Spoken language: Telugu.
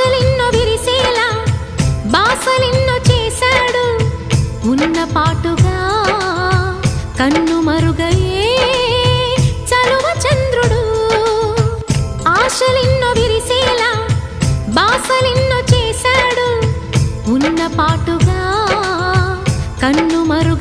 ఆశలిన్నో విరిసేలా బాసలిన్నో చేశాడు ఉన్న పాటుగా కన్ను మరుగయే చలువ చంద్రుడు ఆశలిన్నో విరిసేలా బాసలిన్నో చేశాడు ఉన్న పాటుగా కన్ను మరుగ